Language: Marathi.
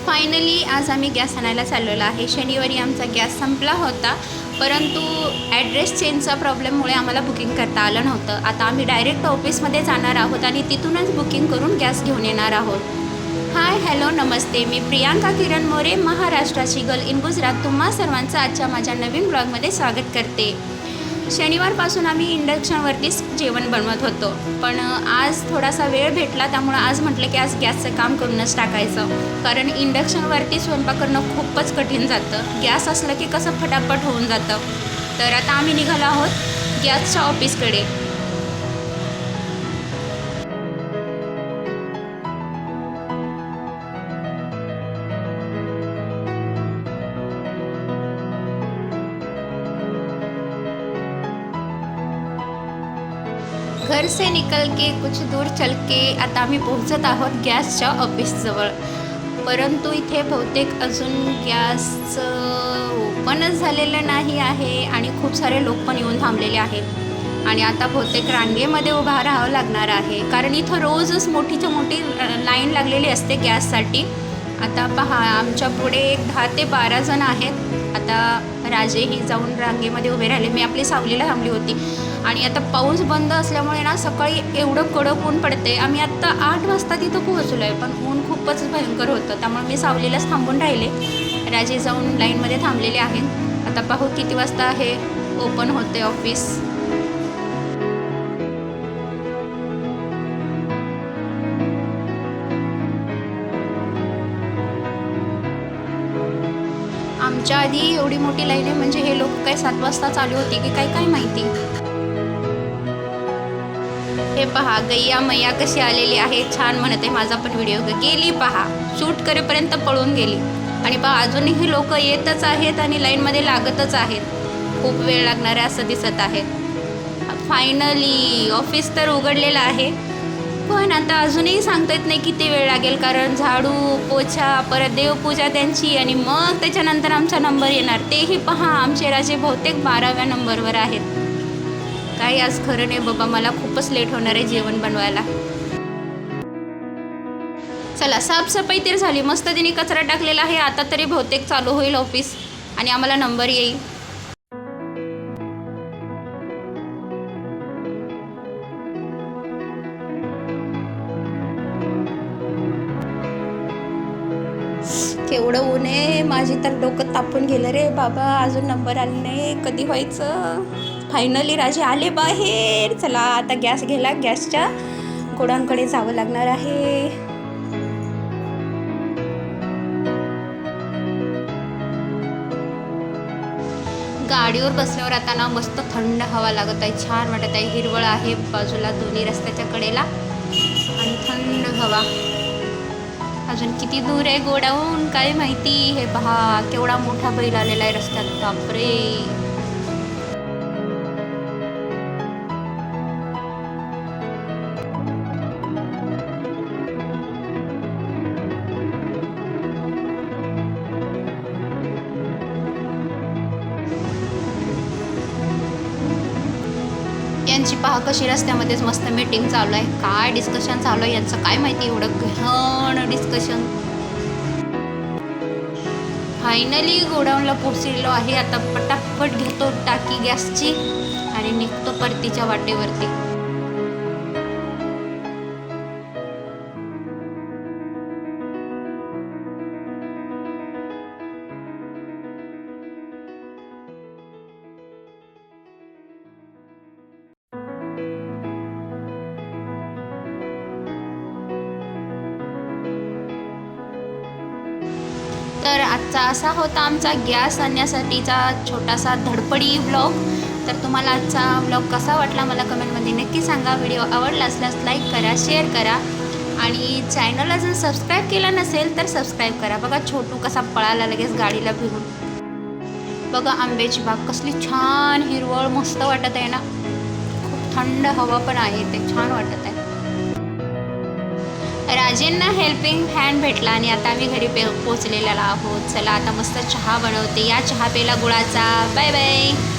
फायनली आज आम्ही गॅस आणायला चाललेलो आहे. शनिवारी आमचा गॅस संपला होता, परंतु ॲड्रेस चेंजचा प्रॉब्लेममुळे आम्हाला बुकिंग करता आलं नव्हतं. आता आम्ही डायरेक्ट ऑफिसमध्ये जाणार आहोत आणि तिथूनच बुकिंग करून गॅस घेऊन येणार आहोत. हाय हॅलो नमस्ते, मी प्रियांका किरण मोरे, महाराष्ट्राची गर्ल इन गुजरात, तुम्हा सर्वांचं आजच्या माझ्या नवीन ब्लॉगमध्ये स्वागत करते. शनिवारपासून आम्ही इंडक्शनवरतीच जेवण बनवत होतो, पण आज थोडासा वेळ भेटला, त्यामुळं आज म्हटलं की आज गॅसचं काम करूनच टाकायचं. कारण इंडक्शनवरती स्वयंपाक करणं खूपच कठीण जातं. गॅस असलं की कसं फटाफट होऊन जातं. तर आता आम्ही निघालो आहोत गॅसच्या ऑफिसकडे. घर से निकल के कुछ दूर चल के आता आम्ही पोहोचत आहोत गॅसच्या ऑफिसजवळ. परंतु इथे बहुतेक अजून गॅसचं ओपनच झालेलं नाही आहे आणि खूप सारे लोक पण येऊन थांबलेले आहेत आणि आता बहुतेक रांगेमध्ये उभा राहावं लागणार आहे, कारण इथं रोजच मोठीच्या मोठी लाईन लागलेली असते गॅससाठी. आता पहा, आमच्या पुढे एक 10 ते 12 जण आहेत. आता राजेही जाऊन रांगेमध्ये उभे राहिले. मी आपली सावलीला थांबली होती आणि आता पाऊस बंद असल्यामुळे ना सकाळी एवढं कडक ऊन पडते. आम्ही आत्ता 8 वाजता तिथं पोहोचलो आहे, पण ऊन खूपच भयंकर होतं, त्यामुळे मी सावलीलाच थांबून राहिले. राजे जाऊन लाईनमध्ये थांबलेले आहेत. आता पाहू किती वाजता हे ओपन होते ऑफिस. आमच्या आधी एवढी मोठी लाईन आहे, म्हणजे हे लोक काय 7 वाजता चालू होती की काय माहिती. हे पहा, गैया मैया कशी आलेली आहे, छान म्हणत आहे. माझा पण व्हिडिओ गेली पहा, शूट करेपर्यंत पळून गेली. आणि पहा, अजूनही लोक येतच आहेत आणि लाईनमध्ये लागतच आहेत. खूप वेळ लागणार आहे असं दिसत आहे. फायनली ऑफिस तर उघडलेलं आहे, पण आता अजूनही सांगता येत नाही किती वेळ लागेल, कारण झाडू पोछा, परत देवपूजा त्यांची, आणि मग त्याच्यानंतर आमचा नंबर येणार. तेही पहा, आमचे राजे बहुतेक 12व्या नंबरवर आहेत. काही आज खरं नाही बाबा, मला खूपच लेट होणार आहे जेवण बनवायला. चला, साफसफाई तर झाली, मस्त तिने कचरा टाकलेला आहे. आता तरी बहुतेक चालू होईल ऑफिस आणि आम्हाला नंबर येईल. केवढं ऊन आहे, माझी तर डोकं तापून गेलं रे बाबा. अजून नंबर आले नाही, कधी व्हायचं. फायनली राजे आले बाहेर. चला, आता गॅस घ्यायला गॅसच्या गोडांकडे जावं लागणार आहे. गाडीवर बसल्यावर आता ना मस्त थंड हवा लागत आहे, छान वाटत आहे. हिरवळ आहे बाजूला दोन्ही रस्त्याच्या कडेला आणि थंड हवा. अजून किती दूर आहे गोडाऊन काय माहिती. हे पहा, केवढा मोठा बैल आलेला आहे रस्त्यात, बापरे. यांची पहा कशी रस्त्यामध्येच मस्त मीटिंग चालू आहे. काय डिस्कशन चालू आहे यांचं काय माहिती, एवढं गहन डिस्कशन. फायनली गोडाऊनला पोचलेलो आहे. आता पटापट घेतो टाकी गॅसची आणि निघतो परतीच्या वाटेवरती. तर आजचा असा होता आमचा गॅस आणण्यासाठीचा छोटासा धडपडी व्लॉग. तर तुम्हाला आजचा व्लॉग कसा वाटला मला कमेंटमध्ये नक्की सांगा. व्हिडिओ आवडला असल्यास लाईक करा, शेअर करा आणि चॅनलला जर सबस्क्राईब केलं नसेल तर सबस्क्राईब करा. बघा छोटू कसा पळाला लगेच गाडीला भिवून. बघा आंब्याची बाग कसली छान हिरवळ मस्त वाटत आहे ना. खूप थंड हवा पण आहे, ते छान वाटत आहे. राजेंना हेल्पिंग हँड भेटला आणि आता आम्ही घरी पोचलेला आहोत. चला, आता मस्त चहा बनवते. या चहा प्यायला गुळाचा. Bye bye.